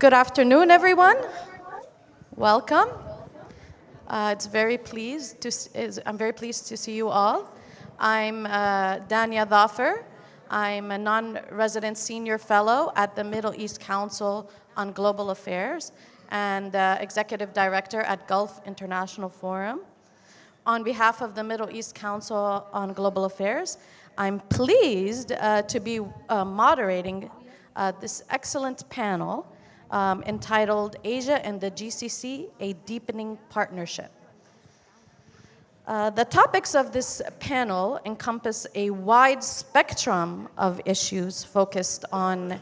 Good afternoon, everyone. Welcome. I'm very pleased to see you all. I'm Dania Dhafar. I'm a non-resident senior fellow at the Middle East Council on Global Affairs and executive director at Gulf International Forum. On behalf of the Middle East Council on Global Affairs, I'm pleased to be moderating this excellent panel entitled Asia and the GCC, a Deepening Partnership. The topics of this panel encompass a wide spectrum of issues focused on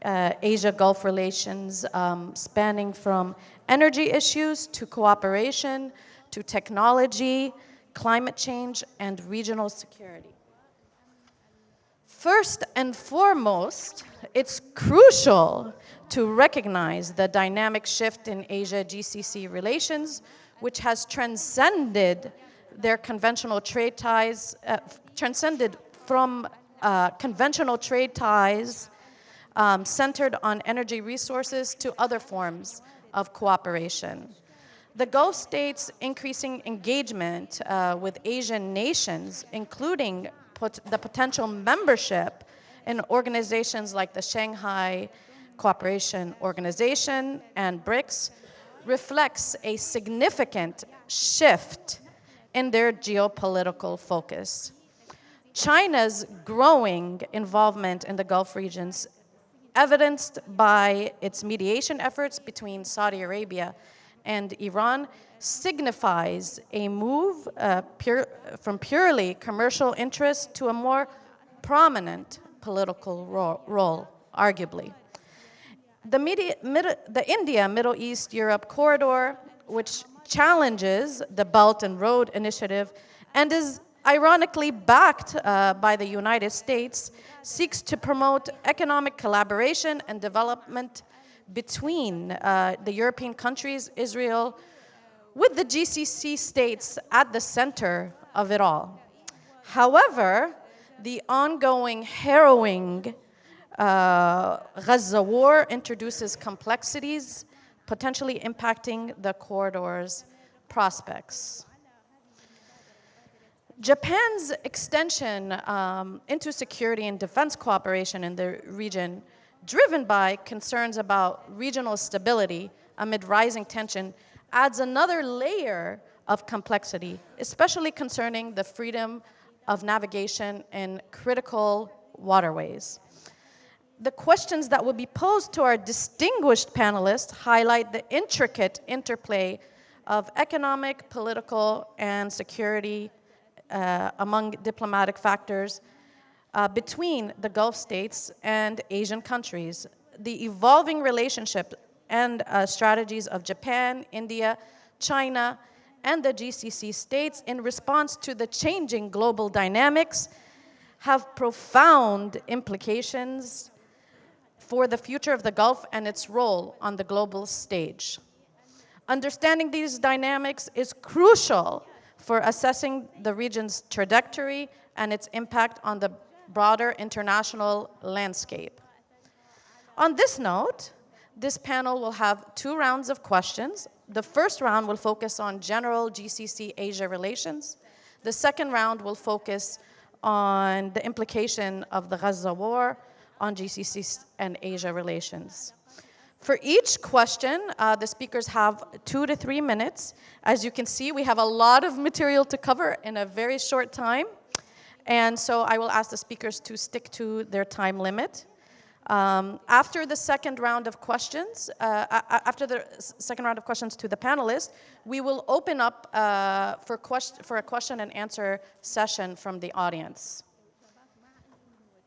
Asia-Gulf relations, spanning from energy issues to cooperation, to technology, climate change, and regional security. First and foremost, it's crucial to recognize the dynamic shift in Asia-GCC relations, which has transcended their conventional trade ties, transcended from conventional trade ties centered on energy resources to other forms of cooperation. The Gulf states' increasing engagement with Asian nations, including the potential membership in organizations like the Shanghai Cooperation Organization and BRICS, reflects a significant shift in their geopolitical focus. China's growing involvement in the Gulf regions, evidenced by its mediation efforts between Saudi Arabia and Iran, signifies a move from purely commercial interest to a more prominent political role, arguably. The India, Middle East, Europe corridor, which challenges the Belt and Road Initiative and is ironically backed by the United States, seeks to promote economic collaboration and development between the European countries, Israel, with the GCC states at the center of it all. However, the ongoing harrowing Gaza war introduces complexities, potentially impacting the corridor's prospects. Japan's extension into security and defense cooperation in the region, driven by concerns about regional stability amid rising tension, adds another layer of complexity, especially concerning the freedom of navigation in critical waterways. The questions that will be posed to our distinguished panelists highlight the intricate interplay of economic, political, and security among diplomatic factors between the Gulf states and Asian countries, the evolving relationship and strategies of Japan, India, China, and the GCC states in response to the changing global dynamics have profound implications for the future of the Gulf and its role on the global stage. Understanding these dynamics is crucial for assessing the region's trajectory and its impact on the broader international landscape. On this note, this panel will have 2 rounds of questions. The first round will focus on general GCC-Asia relations. The second round will focus on the implication of the Gaza war on GCC and Asia relations. For each question, the speakers have 2 to 3 minutes. As you can see, we have a lot of material to cover in a very short time. And so I will ask the speakers to stick to their time limit. After the second round of questions, to the panelists, we will open up for a question and answer session from the audience.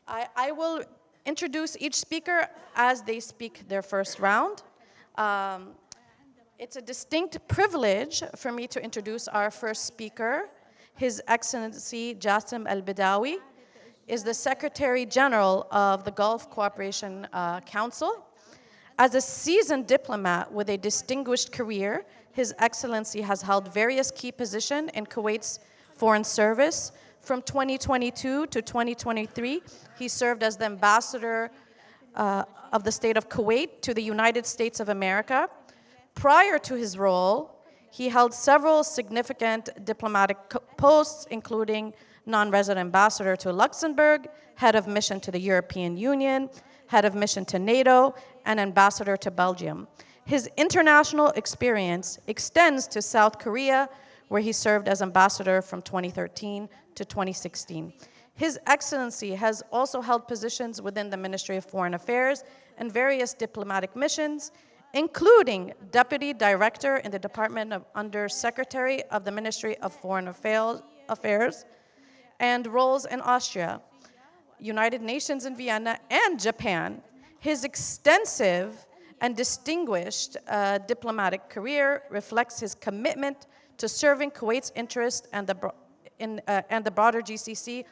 I will introduce each speaker as they speak their first round. It's a distinct privilege for me to introduce our first speaker. His Excellency Jassim Al-Bidawi is the Secretary General of the Gulf Cooperation Council. As a seasoned diplomat with a distinguished career, His Excellency has held various key positions in Kuwait's Foreign Service. From 2022 to 2023, he served as the ambassador of the state of Kuwait to the United States of America. Prior to his role, he held several significant diplomatic posts, including non-resident ambassador to Luxembourg, head of mission to the European Union, head of mission to NATO, and ambassador to Belgium. His international experience extends to South Korea, where he served as ambassador from 2013 to 2016. His Excellency has also held positions within the Ministry of Foreign Affairs and various diplomatic missions, including Deputy Director in the Department of Under Secretary of the Ministry of Foreign Affairs, and roles in Austria, United Nations in Vienna, and Japan. His extensive and distinguished diplomatic career reflects his commitment to serving Kuwait's interest and the broader GCC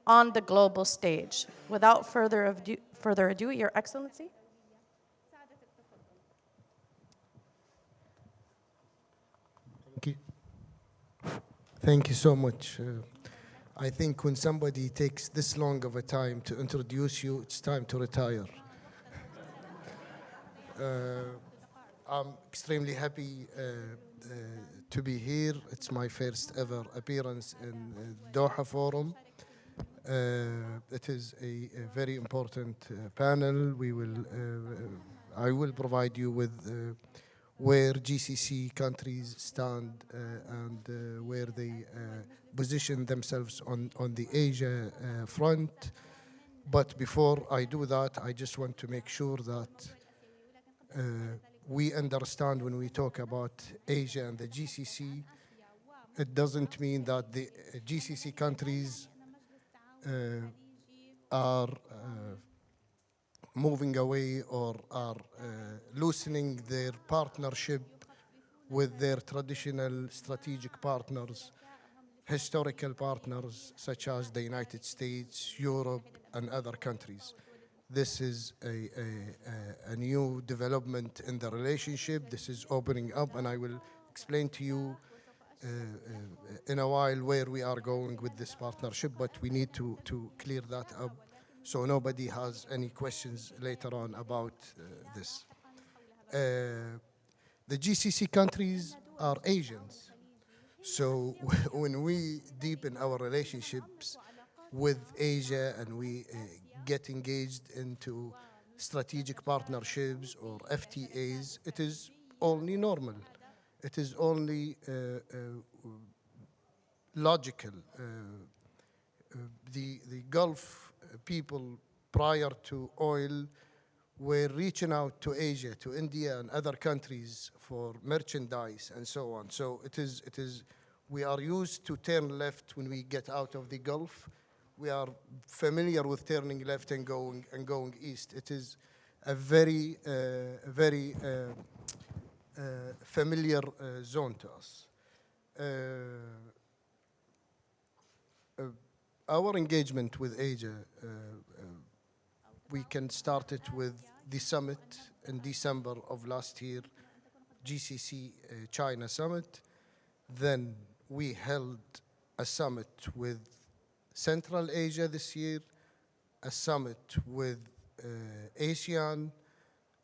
on the global stage. Without further ado, Your Excellency. Thank you. Thank you so much. I think when somebody takes this long of a time to introduce you, it's time to retire. I'm extremely happy to be here. It's my first ever appearance in Doha Forum. It is a very important panel. I will provide you with where GCC countries stand and where they position themselves on the Asia front. But before I do that, I just want to make sure that we understand when we talk about Asia and the GCC, it doesn't mean that the GCC countries are moving away or are loosening their partnership with their traditional strategic partners, historical partners such as the United States, Europe, and other countries. This is a new development in the relationship. This is opening up, and I will explain to you in a while where we are going with this partnership, but we need to clear that up so nobody has any questions later on about this. The GCC countries are Asians. So when we deepen our relationships with Asia and we get engaged into strategic partnerships or FTAs, it is only normal. It is only logical. The Gulf people prior to oil were reaching out to Asia, to India and other countries for merchandise and so on. So we are used to turn left when we get out of the Gulf. We are familiar with turning left and going east. It is a very familiar zone to us. Our engagement with Asia, we can start it with the summit in December of last year, GCC China summit. Then we held a summit with Central Asia this year, a summit with ASEAN,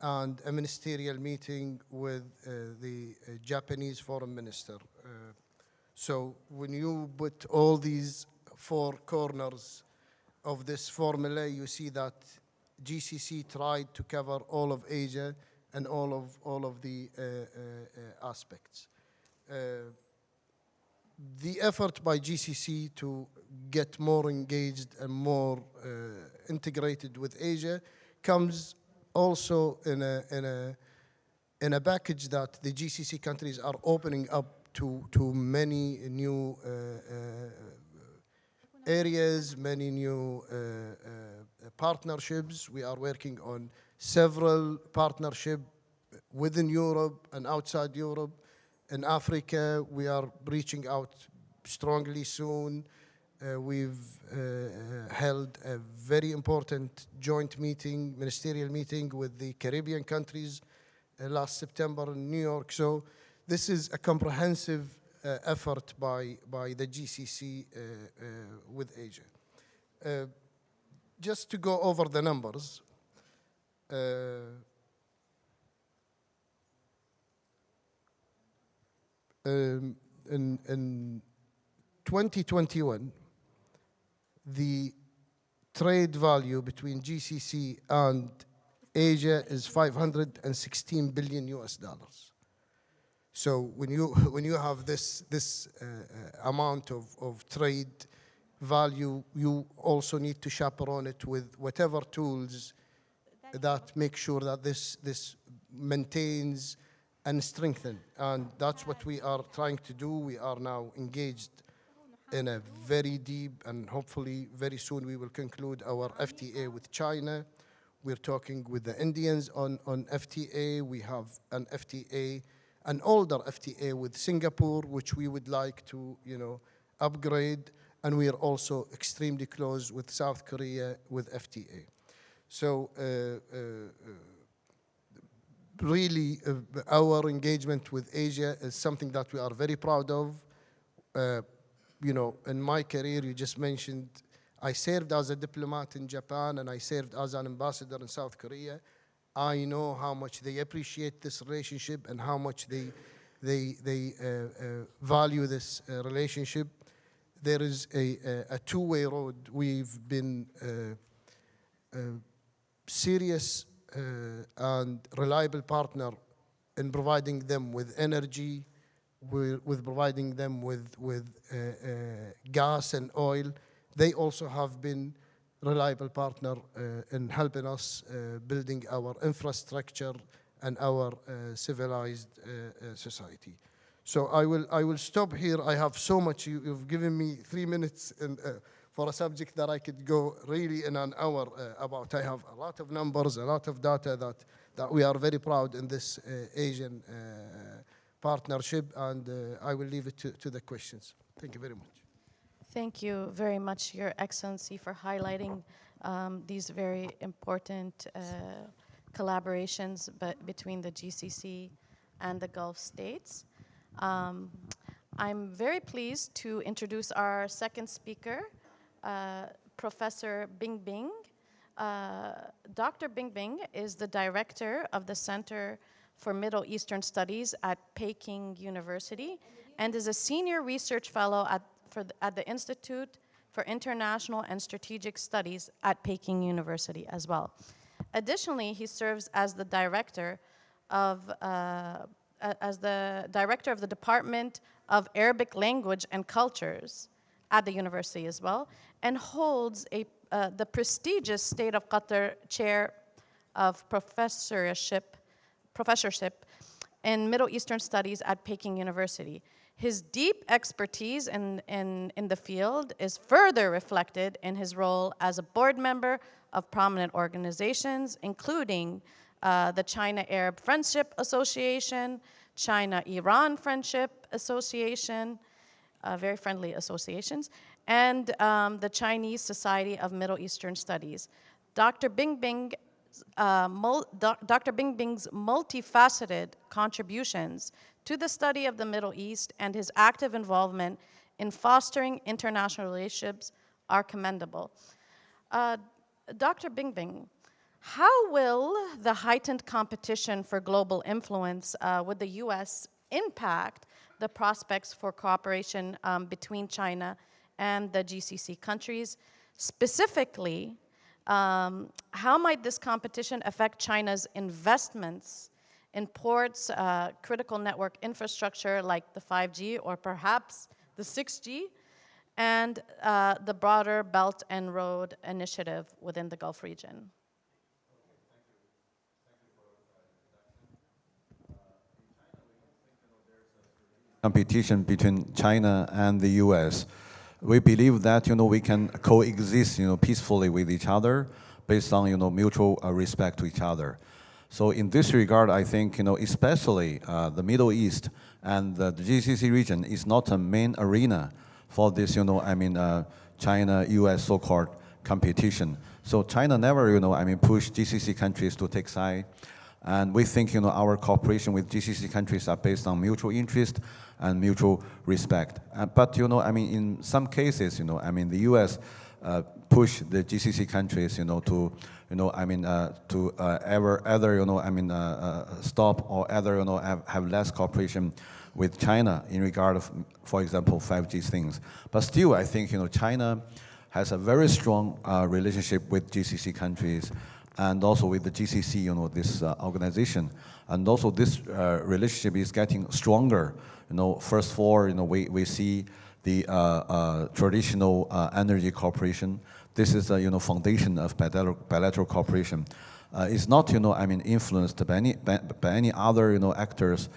and a ministerial meeting with the Japanese foreign minister. So when you put all these four corners of this formula, you see that GCC tried to cover all of Asia and all of the aspects. The effort by GCC to get more engaged and more integrated with Asia comes also in a package that the GCC countries are opening up to many new areas, many new partnerships. We are working on several partnerships within Europe and outside Europe. In Africa, we are reaching out strongly soon. We've held a very important joint meeting, ministerial meeting with the Caribbean countries last September in New York. So this is a comprehensive effort by the GCC with Asia. Just to go over the numbers, uh, in 2021, the trade value between GCC and Asia is 516 billion US dollars. So when you when you have this amount of trade value, you also need to chaperone it with whatever tools that make sure that this maintains and strengthen. And that's what we are trying to do. We are now engaged in a very deep, and hopefully very soon we will conclude our FTA with China. We're talking with the Indians on FTA. We have an FTA, an older FTA with Singapore, which we would like to, upgrade. And we are also extremely close with South Korea with FTA. So really, our engagement with Asia is something that we are very proud of. In my career, you just mentioned, I served as a diplomat in Japan and I served as an ambassador in South Korea. I know how much they appreciate this relationship and how much they value this relationship. There is a two-way road. We've been serious and reliable partner in providing them with energy, with providing them with gas and oil. They also have been reliable partner in helping us building our infrastructure and our civilized society. So I will stop here. I have so much. You've given me 3 minutes for a subject that I could go really in an hour about. I have a lot of numbers, a lot of data that we are very proud in this Asian partnership, and I will leave it to the questions. Thank you very much. Thank you very much, Your Excellency, for highlighting these very important collaborations between the GCC and the Gulf states. I'm very pleased to introduce our second speaker, Professor Bingbing. Dr. Bingbing is the director of the Center for Middle Eastern Studies at Peking University and is a senior research fellow at the Institute for International and Strategic Studies at Peking University as well. Additionally, he serves as the director of the Department of Arabic Language and Cultures at the university as well, and holds the prestigious State of Qatar Chair of Professorship in Middle Eastern Studies at Peking University. His deep expertise in the field is further reflected in his role as a board member of prominent organizations, including the China-Arab Friendship Association, China-Iran Friendship Association, very friendly associations, and the Chinese Society of Middle Eastern Studies. Dr. Bingbing's multifaceted contributions to the study of the Middle East and his active involvement in fostering international relationships are commendable. Dr. Bingbing, how will the heightened competition for global influence with the U.S. impact the prospects for cooperation between China and the GCC countries? Specifically, how might this competition affect China's investments in ports, critical network infrastructure like the 5G or perhaps the 6G, and the broader Belt and Road Initiative within the Gulf region? Competition between China and the U.S. We believe that we can coexist peacefully with each other based on mutual respect to each other. So in this regard, I think especially the Middle East and the GCC region is not a main arena for this China-U.S. so-called competition. So China never push GCC countries to take side. And we think our cooperation with GCC countries are based on mutual interest and mutual respect. But in some cases, the U.S. push the GCC countries, to, to either, stop or either, have less cooperation with China in regard of, for example, 5G things. But still, I think, China has a very strong relationship with GCC countries and also with the GCC, this organization. And also this relationship is getting stronger. First of all, we see the traditional energy cooperation. This is the foundation of bilateral cooperation. It's not influenced by any other actors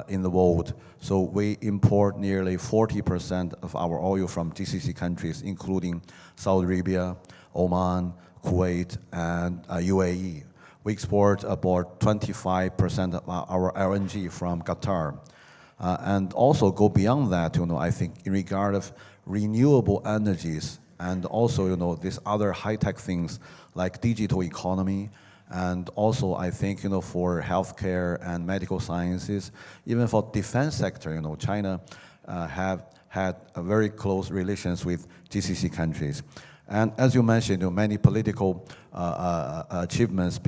in the world. So we import nearly 40% of our oil from GCC countries, including Saudi Arabia, Oman, Kuwait, and UAE. We export about 25% of our LNG from Qatar. And also go beyond that, I think in regard of renewable energies and also, these other high-tech things like digital economy, and also I think, for healthcare and medical sciences, even for defense sector, China have had a very close relations with GCC countries. And as you mentioned, many political achievements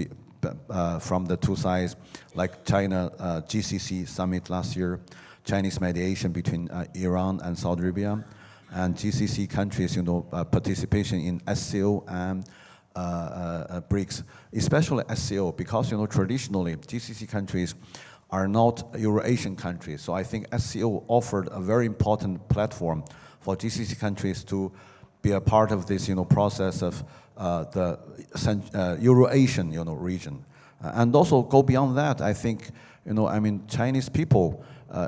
from the two sides, like China GCC summit last year, Chinese mediation between Iran and Saudi Arabia, and GCC countries, participation in SCO and BRICS, especially SCO, because traditionally GCC countries are not Euro-Asian countries. So I think SCO offered a very important platform for GCC countries to be a part of this process of the Euro-Asian region. And also go beyond that, I think Chinese people,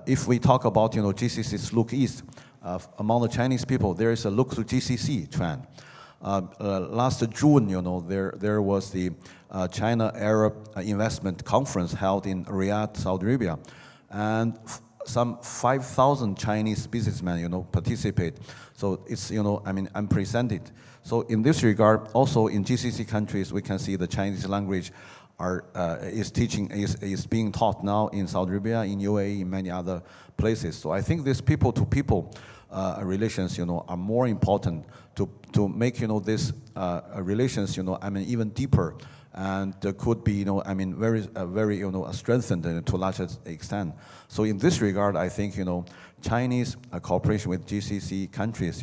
if we talk about GCC's look east, among the Chinese people, there is a look to GCC trend. Last June, there was the China-Arab Investment Conference held in Riyadh, Saudi Arabia, and some 5,000 Chinese businessmen, participate. So it's, unprecedented. So in this regard, also in GCC countries, we can see the Chinese language is being taught now in Saudi Arabia, in UAE, in many other places. So I think this people-to-people relations, are more important to make, this relations, even deeper, and could be, very, strengthened to a large extent. So in this regard, I think, Chinese cooperation with GCC countries,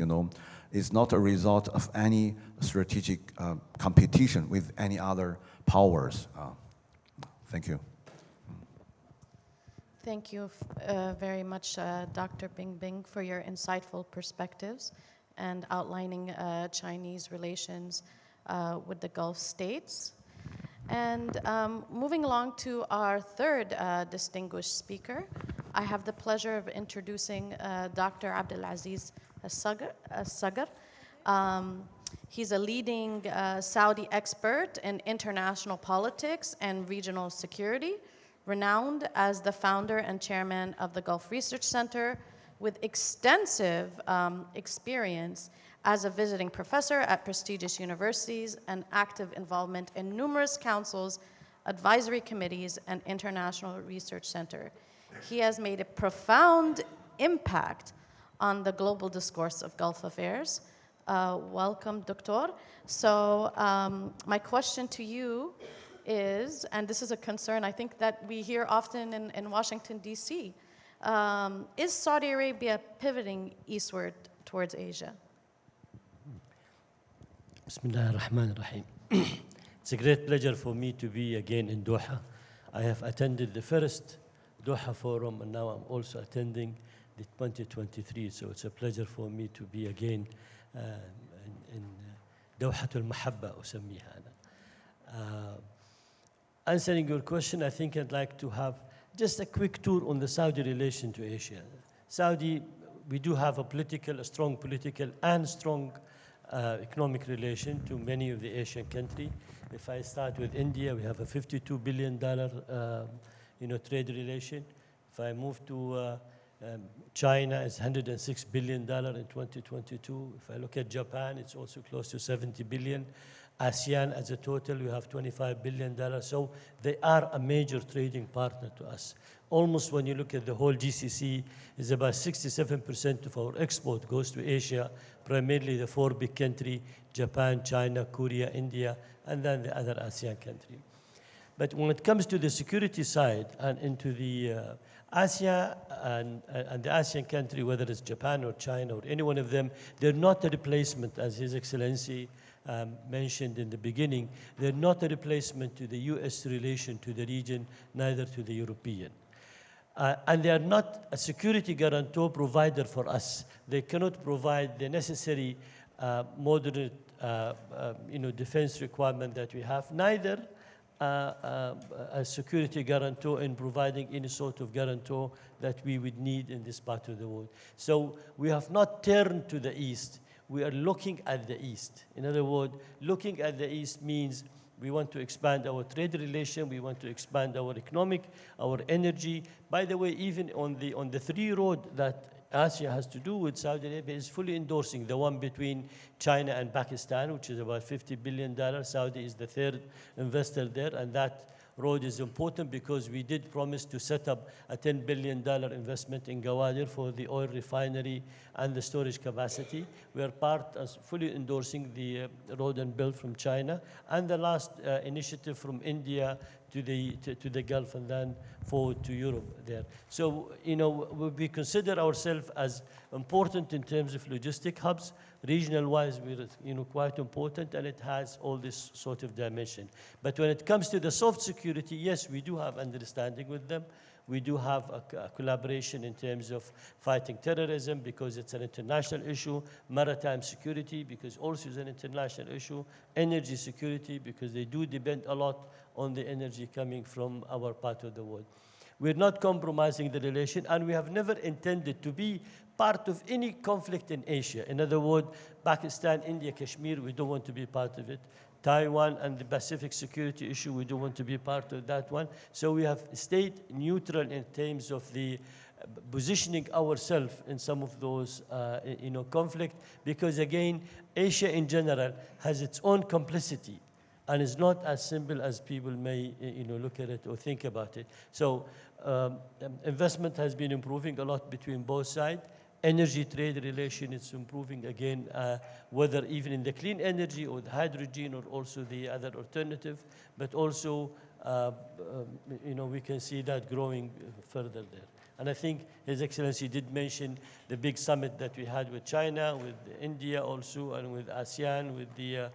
is not a result of any strategic competition with any other powers. Thank you. Thank you very much, Dr. Bing, for your insightful perspectives and outlining Chinese relations with the Gulf states. And moving along to our third distinguished speaker, I have the pleasure of introducing Dr. Abdulaziz As-Sagar. He's a leading Saudi expert in international politics and regional security, renowned as the founder and chairman of the Gulf Research Center, with extensive experience as a visiting professor at prestigious universities and active involvement in numerous councils, advisory committees, and international research center. He has made a profound impact on the global discourse of Gulf affairs. Welcome, Doctor. So my question to you is, and this is a concern I think that we hear often in Washington, D.C., is Saudi Arabia pivoting eastward towards Asia? Bismillah ar-Rahman ar-Rahim. It's a great pleasure for me to be again in Doha. I have attended the first Doha Forum, and now I'm also attending the 2023. So it's a pleasure for me to be again in Doha al-Mahabba, أسميها أنا. Answering your question, I think I'd like to have just a quick tour on the Saudi relation to Asia. Saudi, we do have a strong political and strong economic relation to many of the Asian countries. If I start with India, we have a $52 billion trade relation. If I move to China, it's $106 billion in 2022. If I look at Japan, it's also close to $70 billion. ASEAN as a total, we have $25 billion. So they are a major trading partner to us. Almost when you look at the whole GCC, is about 67% of our export goes to Asia, primarily the four big countries, Japan, China, Korea, India, and then the other ASEAN countries. But when it comes to the security side and into the Asia and the ASEAN country, whether it's Japan or China or any one of them, they're not a replacement, as His Excellency mentioned in the beginning. They're not a replacement to the US relation to the region, neither to the European. And they are not a security guarantor provider for us. They cannot provide the necessary moderate defense requirement that we have, neither a security guarantor in providing any sort of guarantor that we would need in this part of the world. So we have not turned to the East. We are looking at the East. In other words, looking at the East means we want to expand our trade relation, we want to expand our economic, our energy. By the way, even on the three road that Asia has to do with Saudi Arabia is fully endorsing the one between China and Pakistan, which is about $50 billion. Saudi is the third investor there, and that road is important because we did promise to set up a $10 billion investment in Gawadir for the oil refinery and the storage capacity. We are part as fully endorsing the road and build from China, and the last initiative from India to the Gulf and then forward to Europe there. So, we consider ourselves as important in terms of logistic hubs. Regional-wise, we're quite important, and it has all this sort of dimension. But when it comes to the soft security, yes, we do have understanding with them. We do have a collaboration in terms of fighting terrorism because it's an international issue, maritime security because also is an international issue, energy security because they do depend a lot on the energy coming from our part of the world. We're not compromising the relation, and we have never intended to be part of any conflict in Asia. In other words, Pakistan, India, Kashmir, we don't want to be part of it. Taiwan and the Pacific security issue, we don't want to be part of that one. So we have stayed neutral in terms of the positioning ourselves in some of those conflict, because again, Asia in general has its own complexity and is not as simple as people may look at it or think about it. So investment has been improving a lot between both sides. Energy trade relation is improving again, whether even in the clean energy or the hydrogen or also the other alternative, but also we can see that growing further there. And I think His Excellency did mention the big summit that we had with China, with India also, and with ASEAN, with the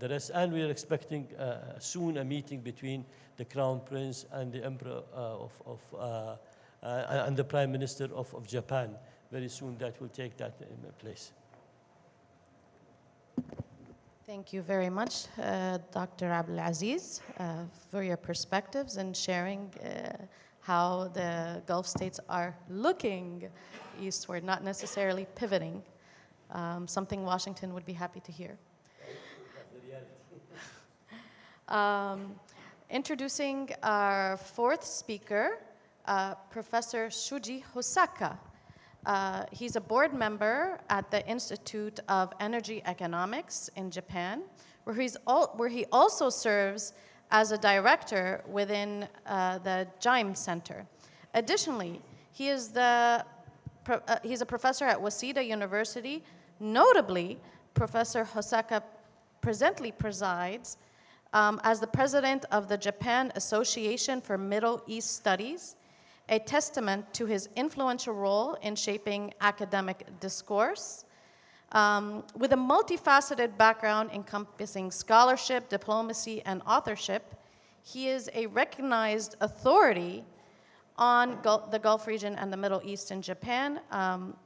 rest. And we are expecting soon a meeting between the Crown Prince and the Emperor and the Prime Minister of Japan. Very soon that will take that in place. Thank you very much, Dr. Abdulaziz, for your perspectives and sharing how the Gulf states are looking eastward, not necessarily pivoting, something Washington would be happy to hear. Introducing our fourth speaker, Professor Shuji Hosaka. He's a board member at the Institute of Energy Economics in Japan, where he also serves as a director within the JIME Center. Additionally, he's a professor at Waseda University. Notably, Professor Hosaka presently presides as the president of the Japan Association for Middle East Studies, a testament to his influential role in shaping academic discourse. With a multifaceted background encompassing scholarship, diplomacy, and authorship, he is a recognized authority on the Gulf region and the Middle East and Japan,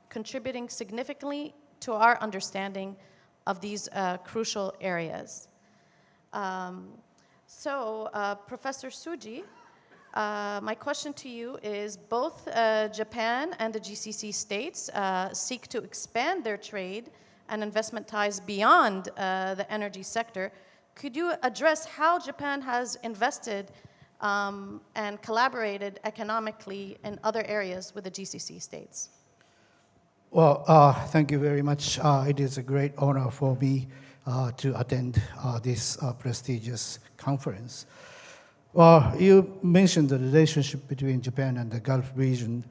contributing significantly to our understanding of these crucial areas. Professor Suji, my question to you is, both Japan and the GCC states seek to expand their trade and investment ties beyond the energy sector. Could you address how Japan has invested and collaborated economically in other areas with the GCC states? Well, thank you very much. It is a great honor for me to attend this prestigious conference. Well, you mentioned the relationship between Japan and the Gulf region.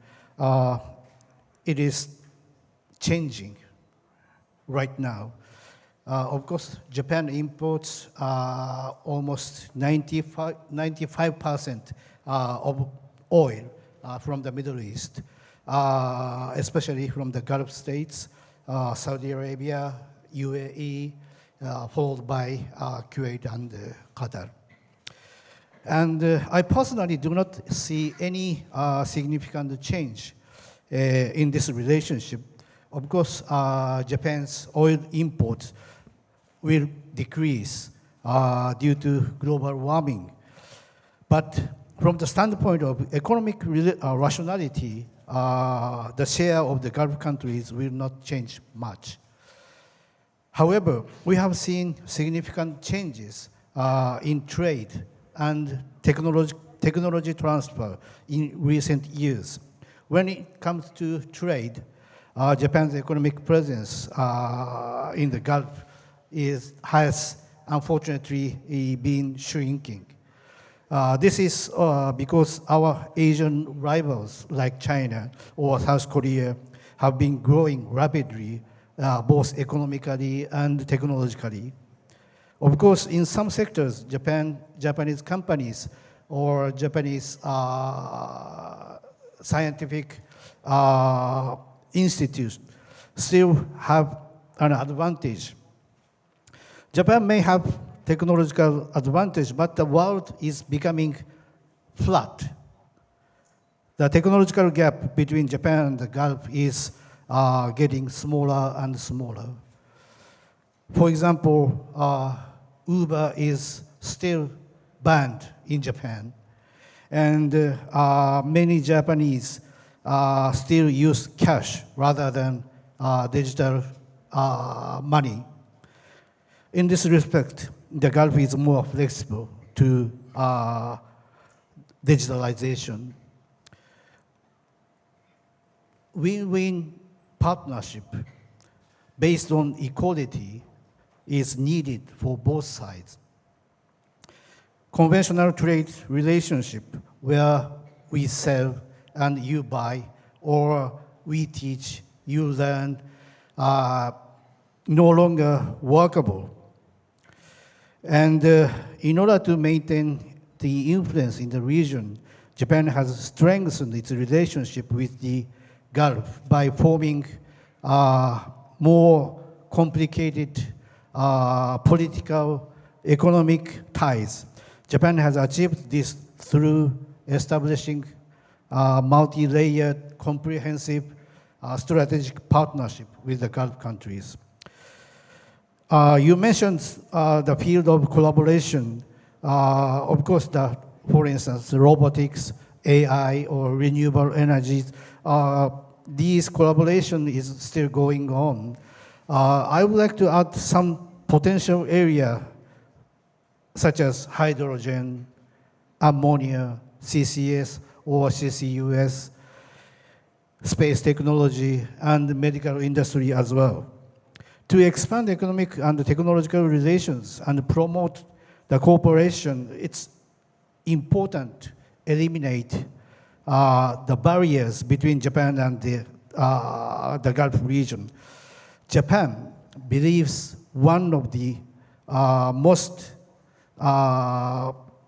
It is changing right now. Of course, Japan imports almost 95% of oil from the Middle East, especially from the Gulf states, Saudi Arabia, UAE, followed by Kuwait and Qatar. And I personally do not see any significant change in this relationship. Of course, Japan's oil imports will decrease due to global warming. But from the standpoint of economic rationality, the share of the Gulf countries will not change much. However, we have seen significant changes in trade and technology transfer in recent years. When it comes to trade, Japan's economic presence in the Gulf has unfortunately been shrinking. This is because our Asian rivals like China or South Korea have been growing rapidly, both economically and technologically. Of course, in some sectors, Japanese companies or Japanese scientific institutes still have an advantage. Japan may have technological advantage, but the world is becoming flat. The technological gap between Japan and the Gulf is getting smaller and smaller. For example, Uber is still banned in Japan, and many Japanese still use cash rather than digital money. In this respect, the Gulf is more flexible to digitalization. Win-win partnership based on equality is needed for both sides. Conventional trade relationship where we sell and you buy, or we teach, you learn, no longer workable. And in order to maintain the influence in the region, Japan has strengthened its relationship with the Gulf by forming more complicated political, economic ties. Japan has achieved this through establishing multi-layered, comprehensive strategic partnership with the Gulf countries. You mentioned the field of collaboration. Of course, for instance, robotics, AI, or renewable energies. This collaboration is still going on. I would like to add some potential area, such as hydrogen, ammonia, CCS or CCUS, space technology, and medical industry as well. To expand economic and technological relations and promote the cooperation, it's important to eliminate the barriers between Japan and the Gulf region. Japan believes one of the most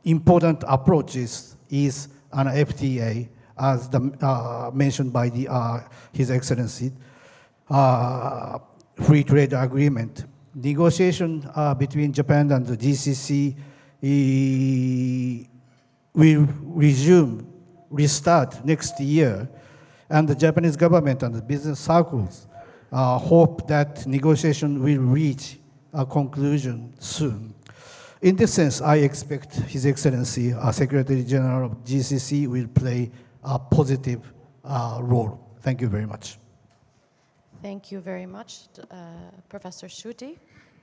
important approaches is an FTA, as mentioned by His Excellency, free trade agreement. Negotiation between Japan and the GCC will restart next year, and the Japanese government and the business circles hope that negotiation will reach a conclusion soon. In this sense, I expect His Excellency, Secretary General of GCC, will play a positive role. Thank you very much. Thank you very much, Professor Shuti,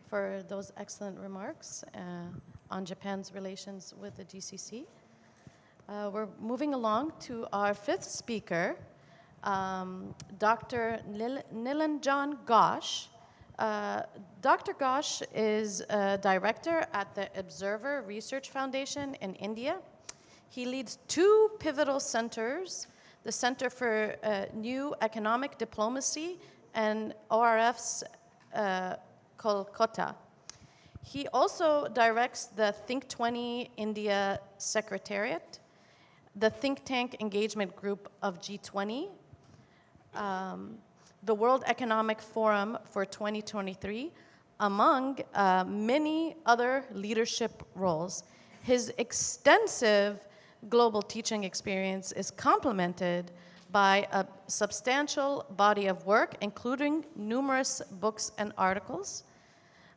for those excellent remarks on Japan's relations with the GCC. We're moving along to our fifth speaker, Dr. Nilanjan Ghosh. Dr. Ghosh is a director at the Observer Research Foundation in India. He leads two pivotal centers, the Center for New Economic Diplomacy and ORF's Kolkata. He also directs the Think 20 India Secretariat, the think tank engagement group of G20, the World Economic Forum for 2023, among many other leadership roles. His extensive global teaching experience is complemented by a substantial body of work, including numerous books and articles.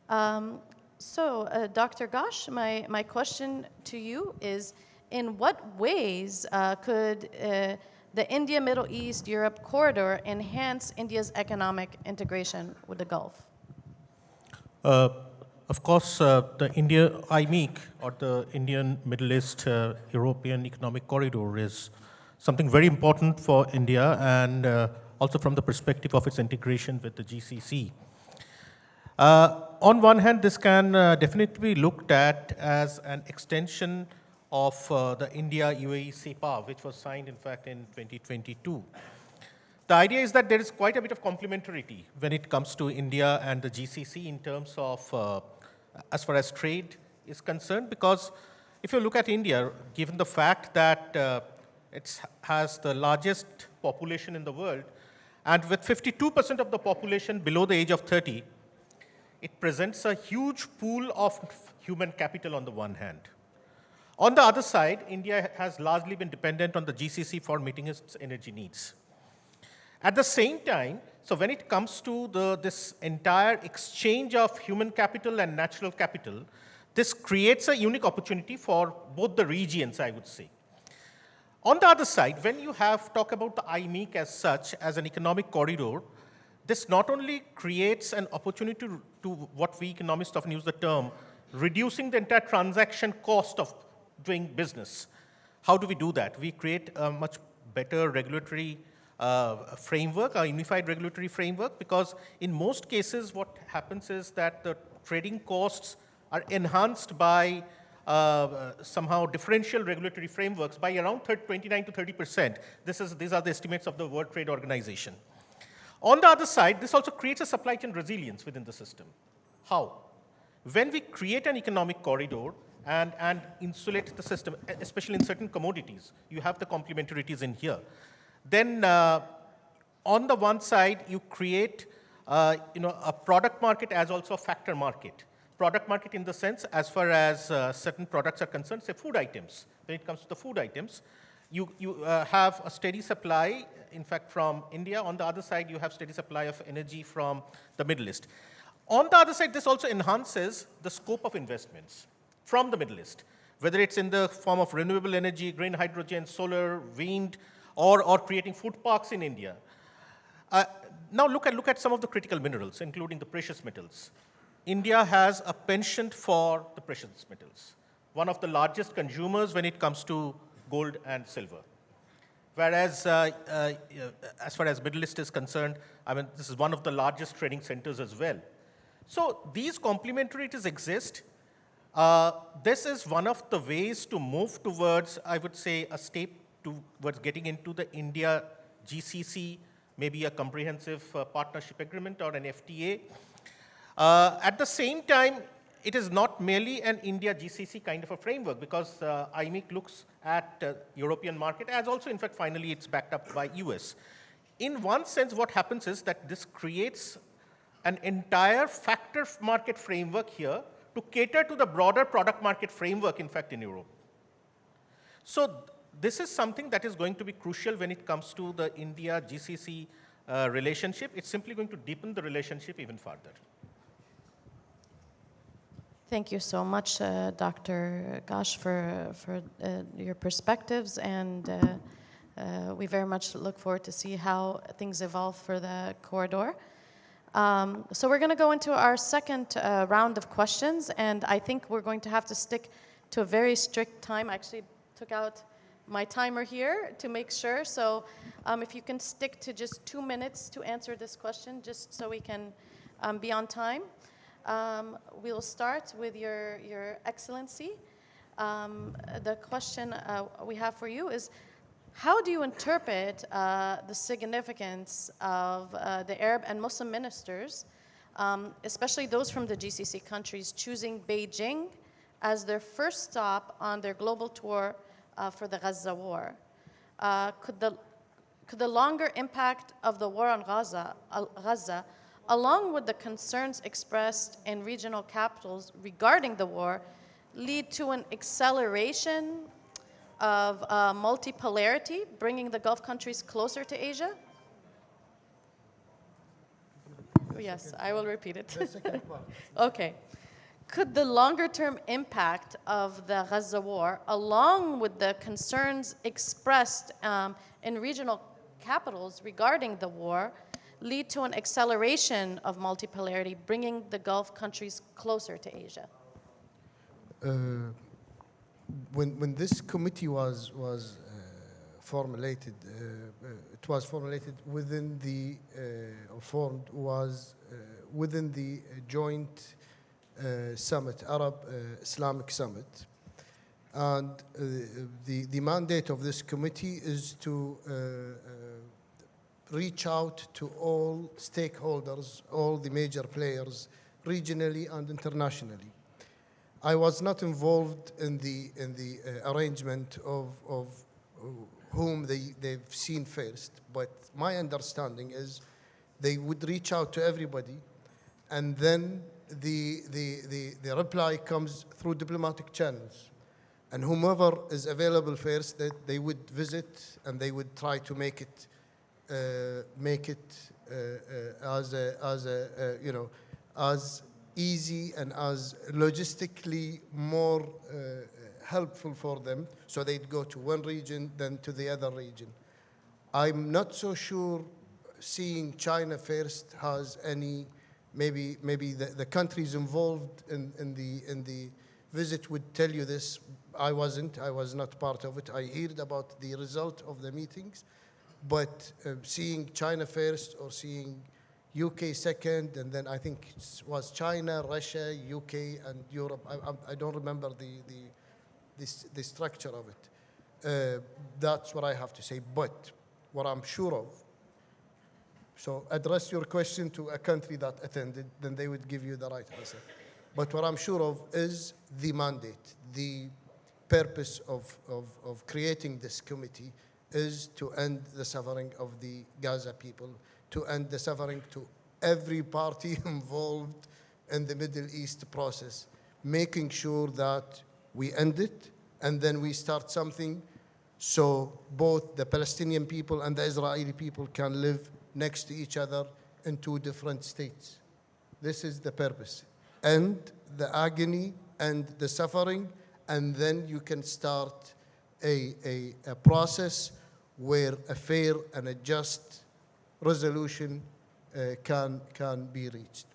Dr. Ghosh, my question to you is, in what ways could the India, Middle East, Europe corridor enhance India's economic integration with the Gulf? Uh, of course, the India IMEC, or the Indian Middle East European Economic Corridor, is something very important for India, and also from the perspective of its integration with the GCC. On one hand, this can definitely be looked at as an extension of the India-UAE CEPA, which was signed, in fact, in 2022. The idea is that there is quite a bit of complementarity when it comes to India and the GCC in terms of, as far as trade is concerned, because if you look at India, given the fact that it has the largest population in the world, and with 52% of the population below the age of 30, it presents a huge pool of human capital on the one hand. On the other side, India has largely been dependent on the GCC for meeting its energy needs. At the same time, so when it comes to this entire exchange of human capital and natural capital, this creates a unique opportunity for both the regions, I would say. On the other side, when you talk about the IMEC as such, as an economic corridor, this not only creates an opportunity to what we economists often use the term, reducing the entire transaction cost of doing business. How do we do that? We create a much better regulatory framework, a unified regulatory framework, because in most cases what happens is that the trading costs are enhanced by somehow differential regulatory frameworks by around 29 to 30%. These are the estimates of the World Trade Organization. On the other side, this also creates a supply chain resilience within the system. How? When we create an economic corridor and insulate the system, especially in certain commodities, you have the complementarities in here. Then on the one side, you create a product market as also a factor market. Product market in the sense, as far as certain products are concerned, say food items. When it comes to the food items, you have a steady supply, in fact, from India. On the other side, you have steady supply of energy from the Middle East. On the other side, this also enhances the scope of investments from the Middle East, whether it's in the form of renewable energy, green hydrogen, solar, wind, or creating food parks in India. Now look at some of the critical minerals, including the precious metals. India has a penchant for the precious metals, one of the largest consumers when it comes to gold and silver. Whereas, as far as Middle East is concerned, I mean, this is one of the largest trading centers as well. So these complementarities exist. This is one of the ways to move towards, I would say, a step towards getting into the India GCC, maybe a comprehensive partnership agreement or an FTA. At the same time, it is not merely an India GCC kind of a framework, because IMEC looks at European market as also, in fact, finally it's backed up by US. In one sense, what happens is that this creates an entire factor market framework here to cater to the broader product market framework, in fact, in Europe. So this is something that is going to be crucial when it comes to the India GCC relationship. It's simply going to deepen the relationship even further. Thank you so much, Dr. Ghosh, for your perspectives, and we very much look forward to see how things evolve for the corridor. So we're going to go into our second round of questions, and I think we're going to have to stick to a very strict time. I actually took out my timer here to make sure. So if you can stick to just 2 minutes to answer this question, just so we can be on time. We'll start with your Excellency. The question we have for you is, how do you interpret the significance of the Arab and Muslim ministers especially those from the GCC countries, choosing Beijing as their first stop on their global tour for the Gaza war. Could the longer impact of the war on Gaza, along with the concerns expressed in regional capitals regarding the war, lead to an acceleration of multipolarity, bringing the Gulf countries closer to Asia? Yes, I will repeat it. The second part. Okay. Could the longer-term impact of the Gaza war, along with the concerns expressed in regional capitals regarding the war, lead to an acceleration of multipolarity, bringing the Gulf countries closer to Asia? When this committee was formulated, it was formulated within the or formed was within the joint summit, Arab Islamic Summit, and the mandate of this committee is to reach out to all stakeholders, all the major players, regionally and internationally. I was not involved in the arrangement of whom they've seen first, but my understanding is they would reach out to everybody, and then the reply comes through diplomatic channels. And whomever is available first, that they would visit and they would try to make it as easy and as logistically more helpful for them. So they'd go to one region, then to the other region. I'm not so sure seeing China first has any, maybe the countries involved in the visit would tell you this. I was not part of it. I heard about the result of the meetings, but seeing China first or seeing UK second, and then I think it was China, Russia, UK, and Europe. I don't remember the structure of it. That's what I have to say. But what I'm sure of, so address your question to a country that attended, then they would give you the right answer. But what I'm sure of is the mandate, the purpose of creating this committee is to end the suffering of the Gaza people, to end the suffering to every party involved in the Middle East process, making sure that we end it and then we start something so both the Palestinian people and the Israeli people can live next to each other in two different states. This is the purpose. End the agony and the suffering, and then you can start a process where a fair and a just resolution can be reached.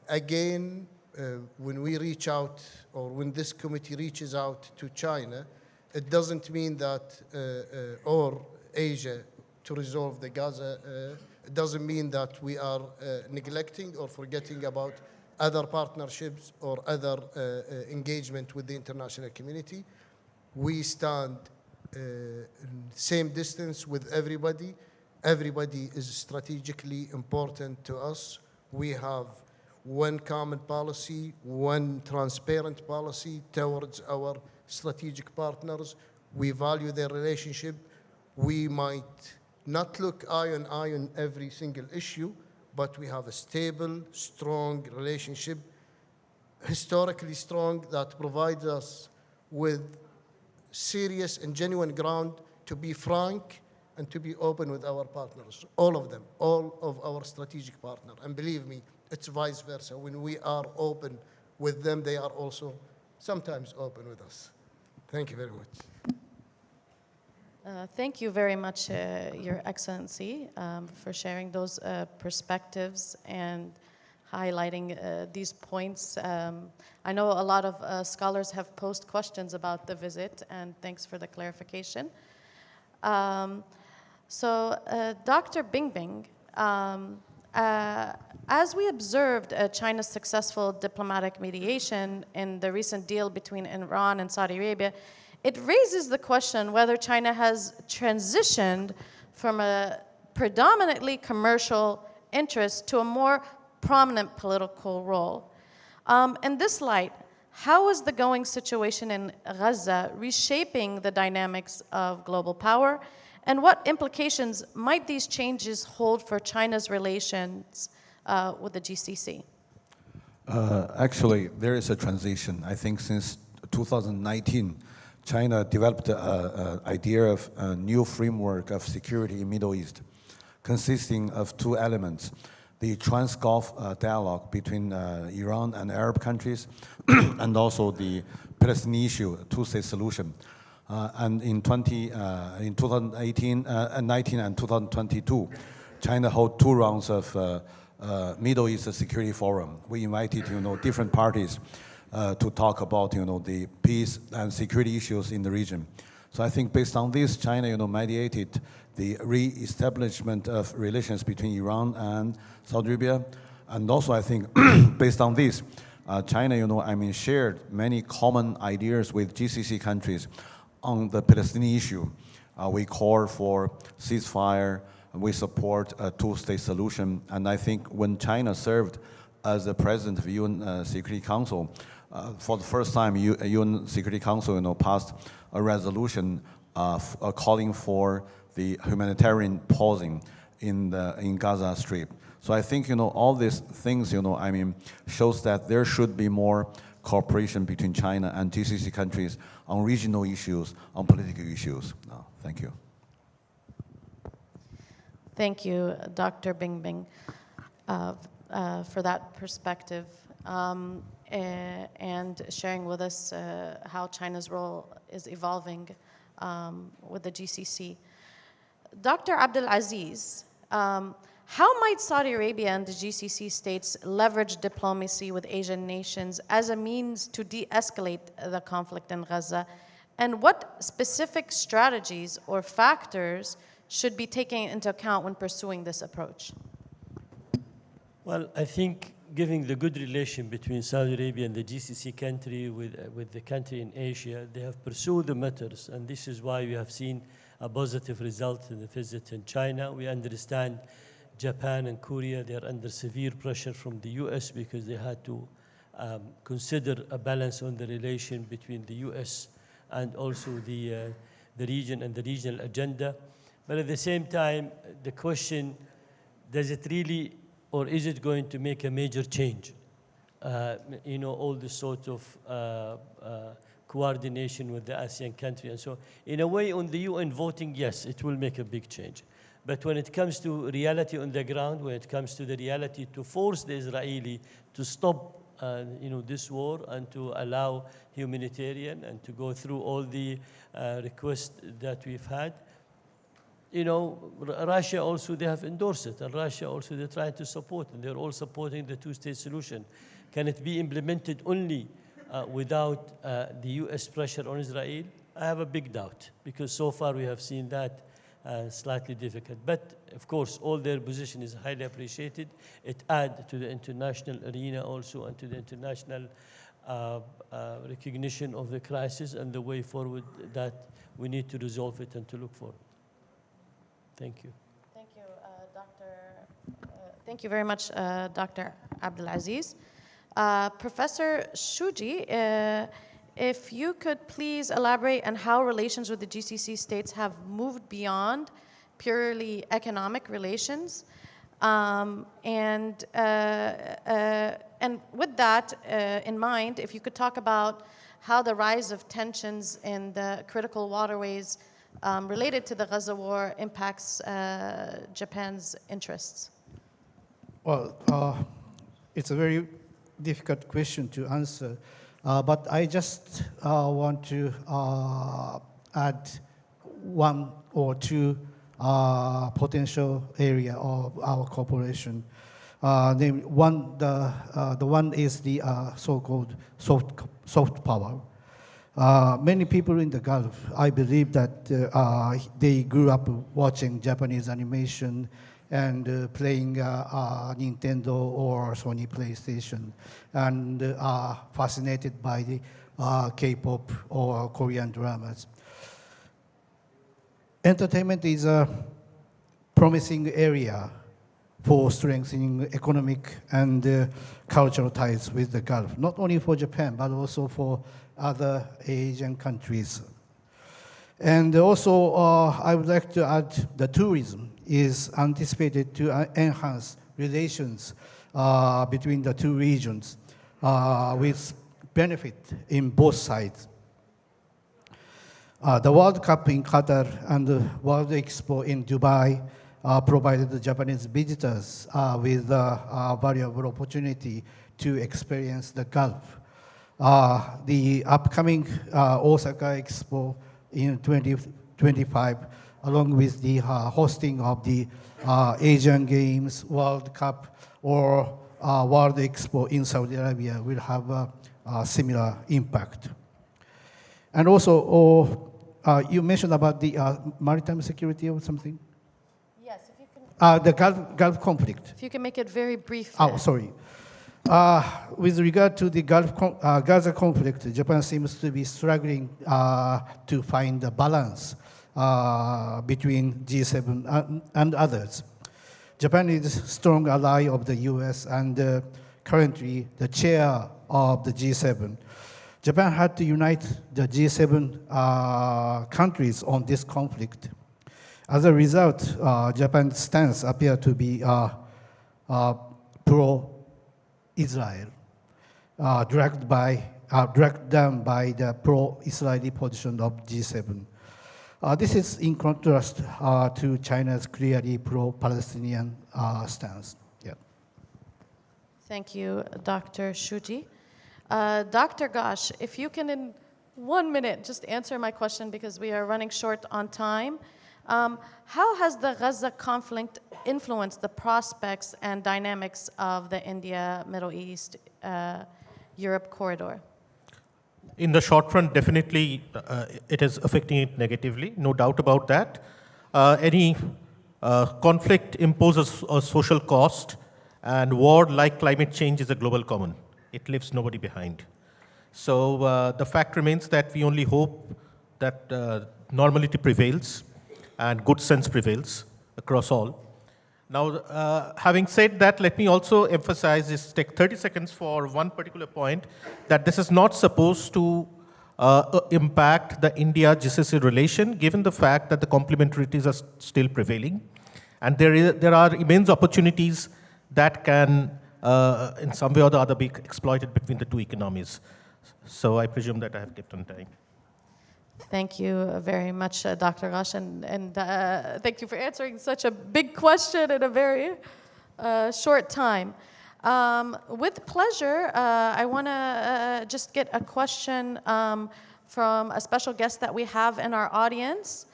Again, when we reach out, or when this committee reaches out to China, it doesn't mean that, or Asia, to resolve the Gaza, it doesn't mean that we are neglecting or forgetting about other partnerships or other engagement with the international community. We stand same distance with everybody. Everybody is strategically important to us. We have one common policy, one transparent policy towards our strategic partners. We value their relationship. We might not look eye on every single issue, but we have a stable, strong relationship, historically strong, that provides us with serious and genuine ground to be frank and to be open with our partners, all of them, all of our strategic partners. And believe me, it's vice versa. When we are open with them, they are also sometimes open with us. Thank you very much. Thank you very much, Your Excellency, for sharing those perspectives and highlighting these points. I know a lot of scholars have posed questions about the visit, and thanks for the clarification. Dr. Bingbing, as we observed China's successful diplomatic mediation in the recent deal between Iran and Saudi Arabia, it raises the question whether China has transitioned from a predominantly commercial interest to a more prominent political role. In this light, how is the going situation in Gaza reshaping the dynamics of global power? And what implications might these changes hold for China's relations with the GCC? Actually, there is a transition. I think since 2019, China developed an idea of a new framework of security in Middle East, consisting of two elements: the Trans-Gulf dialogue between Iran and Arab countries, and also the Palestinian issue, two-state solution. And in 2018, 19 and 2022, China held two rounds of Middle East Security Forum. We invited, different parties to talk about, the peace and security issues in the region. So I think based on this, China, mediated the re-establishment of relations between Iran and Saudi Arabia. And also I think based on this, China, shared many common ideas with GCC countries on the Palestinian issue. We call for ceasefire, we support a two-state solution. And I think when China served as the president of UN Security Council, for the first time, UN Security Council, passed a resolution calling for the humanitarian pausing in Gaza Strip. So I think, all these things, shows that there should be more cooperation between China and GCC countries on regional issues, on political issues. Thank you. Thank you, Dr. Bingbing, for that perspective and sharing with us how China's role is evolving with the GCC. Dr. Abdulaziz, how might Saudi Arabia and the GCC states leverage diplomacy with Asian nations as a means to de-escalate the conflict in Gaza? And what specific strategies or factors should be taken into account when pursuing this approach? Well, I think given the good relation between Saudi Arabia and the GCC country with the country in Asia, they have pursued the matters, and this is why we have seen a positive result in the visit in China. We understand Japan and Korea, they are under severe pressure from the US because they had to consider a balance on the relation between the US and also the region and the regional agenda. But at the same time, the question, does it really, or is it going to make a major change? All the sort of coordination with the ASEAN country and so in a way on the UN voting, yes, it will make a big change. But when it comes to reality on the ground, when it comes to the reality to force the Israeli to stop this war and to allow humanitarian and to go through all the requests that we've had, Russia also, they have endorsed it, and Russia also, they try to support, and they're all supporting the two-state solution. Can it be implemented only without the US pressure on Israel? I have a big doubt, because so far we have seen that slightly difficult. But of course, all their position is highly appreciated. It adds to the international arena also and to the international recognition of the crisis and the way forward that we need to resolve it and to look forward. Thank you. Thank you, thank you very much, Dr. Abdulaziz. Professor Shuji, if you could please elaborate on how relations with the GCC states have moved beyond purely economic relations, and with that in mind, if you could talk about how the rise of tensions in the critical waterways related to the Gaza war impacts Japan's interests? Well, it's a very difficult question to answer, but I just want to add one or two potential area of our cooperation. The one is the so-called soft power. Many people in the Gulf, I believe that they grew up watching Japanese animation and playing Nintendo or Sony PlayStation, and are fascinated by the K-pop or Korean dramas. Entertainment is a promising area for strengthening economic and cultural ties with the Gulf, not only for Japan, but also for other Asian countries. And also, I would like to add the tourism is anticipated to enhance relations between the two regions with benefit in both sides. The World Cup in Qatar and the World Expo in Dubai provided the Japanese visitors with a valuable opportunity to experience the Gulf. The upcoming Osaka Expo in 2025, along with the hosting of the Asian Games, World Cup, or World Expo in Saudi Arabia will have a similar impact. And also, you mentioned about the maritime security or something? Yes, if you can. The Gulf conflict. If you can make it very brief. Oh, sorry. With regard to the Gaza conflict, Japan seems to be struggling to find a balance between G7 and others. Japan is a strong ally of the US and currently the chair of the G7. Japan had to unite the G7 countries on this conflict. As a result, Japan's stance appears to be pro-Israel, dragged down by the pro-Israeli position of G7. This is in contrast to China's clearly pro-Palestinian stance. Yeah. Thank you, Dr. Shuji. Dr. Ghosh, if you can in 1 minute just answer my question because we are running short on time. How has the Gaza conflict influenced the prospects and dynamics of the India, Middle East, Europe corridor? In the short run, definitely it is affecting it negatively, no doubt about that. Any conflict imposes a social cost, and war, like climate change, is a global common. It leaves nobody behind. So the fact remains that we only hope that normality prevails and good sense prevails across all. Now, having said that, let me also emphasize, just take 30 seconds for one particular point, that this is not supposed to impact the India-GCC relation, given the fact that the complementarities are still prevailing. And there are immense opportunities that can, in some way or the other, be exploited between the two economies. So I presume that I have kept on time. Thank you very much, Dr. Ghosh, and thank you for answering such a big question in a very short time. With pleasure, I want to just get a question from a special guest that we have in our audience,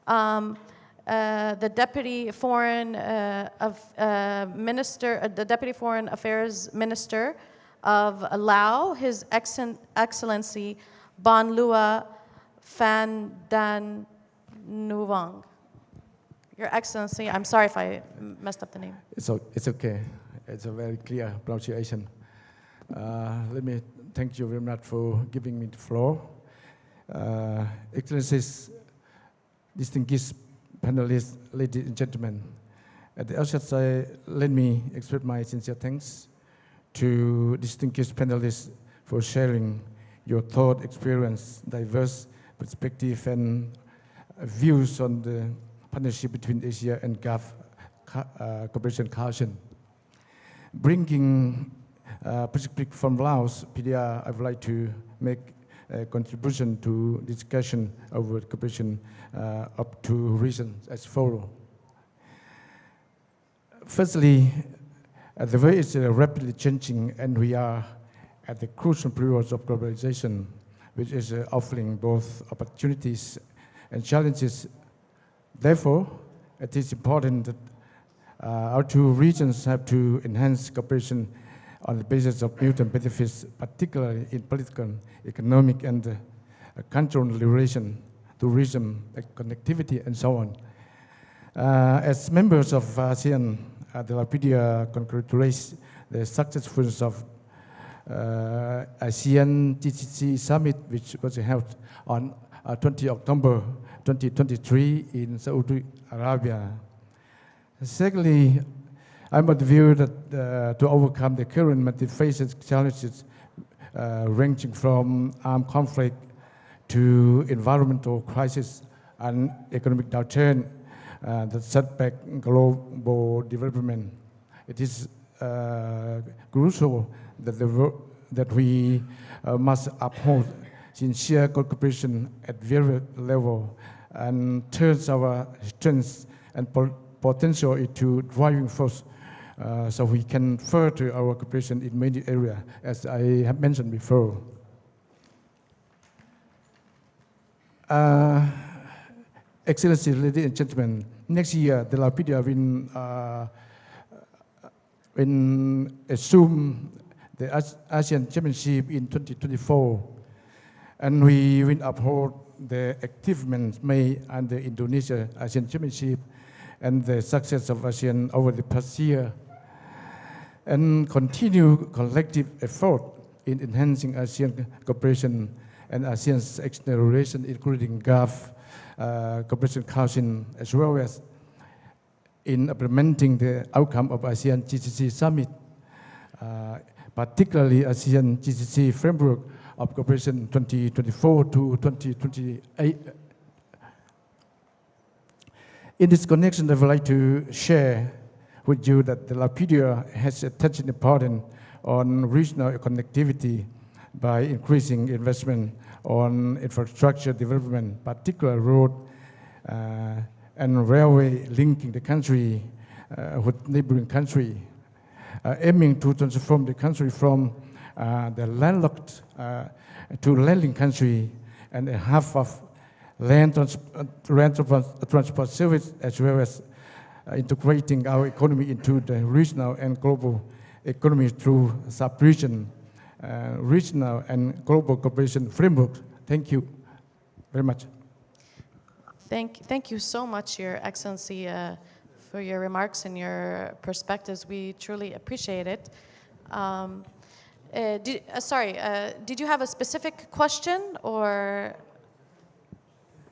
the Deputy Foreign the Deputy Foreign Affairs Minister of Laos, His Excellency Bon Lua Phan Dan Nuvong. Your Excellency, I'm sorry if I messed up the name. It's okay. It's a very clear pronunciation. Let me thank you very much for giving me the floor. Excellencies, distinguished panelists, ladies and gentlemen. At the outset, let me express my sincere thanks to distinguished panelists for sharing your thought, experience, diverse perspective and views on the partnership between Asia and Gulf Cooperation Council. Bringing perspective from Laos, PDR, I would like to make a contribution to discussion over cooperation up to reasons as follows. Firstly, the world is rapidly changing, and we are at the crucial period of globalization, which is offering both opportunities and challenges. Therefore, it is important that our two regions have to enhance cooperation on the basis of mutual benefits, particularly in political, economic, and cultural relation, tourism, connectivity, and so on. As members of ASEAN, the Lapidia congratulates the successfulness of ASEAN GCC summit, which was held on 20 October 2023 in Saudi Arabia. Secondly, I'm of the view that to overcome the current multifaceted challenges ranging from armed conflict to environmental crisis and economic downturn that set back global development, it is crucial that we must uphold sincere cooperation at various levels and turns our strengths and potential into driving force so we can further our cooperation in many areas, as I have mentioned before. Excellency, ladies and gentlemen, next year the Lapidia will assume the ASEAN Championship in 2024, and we will uphold the achievements made under Indonesia ASEAN Championship and the success of ASEAN over the past year, and continue collective effort in enhancing ASEAN cooperation and ASEAN's external relations, including Gulf Cooperation Council, as well as in implementing the outcome of ASEAN GCC Summit, particularly ASEAN GCC Framework of Cooperation 2024 to 2028. In this connection, I would like to share with you that the Lapidia has attached importance on regional connectivity by increasing investment on infrastructure development, particular road and railway linking the country with neighboring country, aiming to transform the country from the landlocked to landing country and a half of land transport service, as well as integrating our economy into the regional and global economy through sub-region, regional and global cooperation framework. Thank you very much. Thank you so much, Your Excellency, for your remarks and your perspectives. We truly appreciate it. Did you have a specific question or?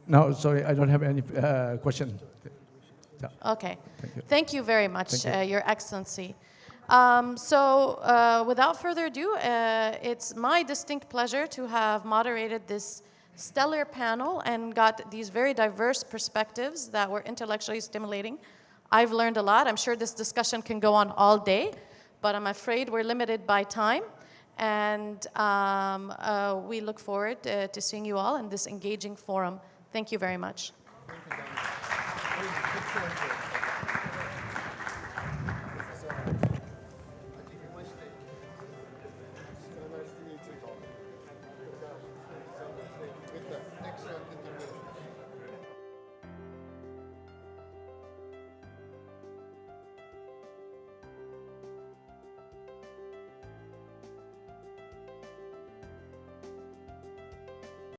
No, sorry, I don't have any question. Okay. Thank you. Thank you very much, Your Excellency. Without further ado, it's my distinct pleasure to have moderated this stellar panel and got these very diverse perspectives that were intellectually stimulating. I've learned a lot. I'm sure this discussion can go on all day, but I'm afraid we're limited by time. And we look forward to seeing you all in this engaging forum. Thank you very much. Thank you.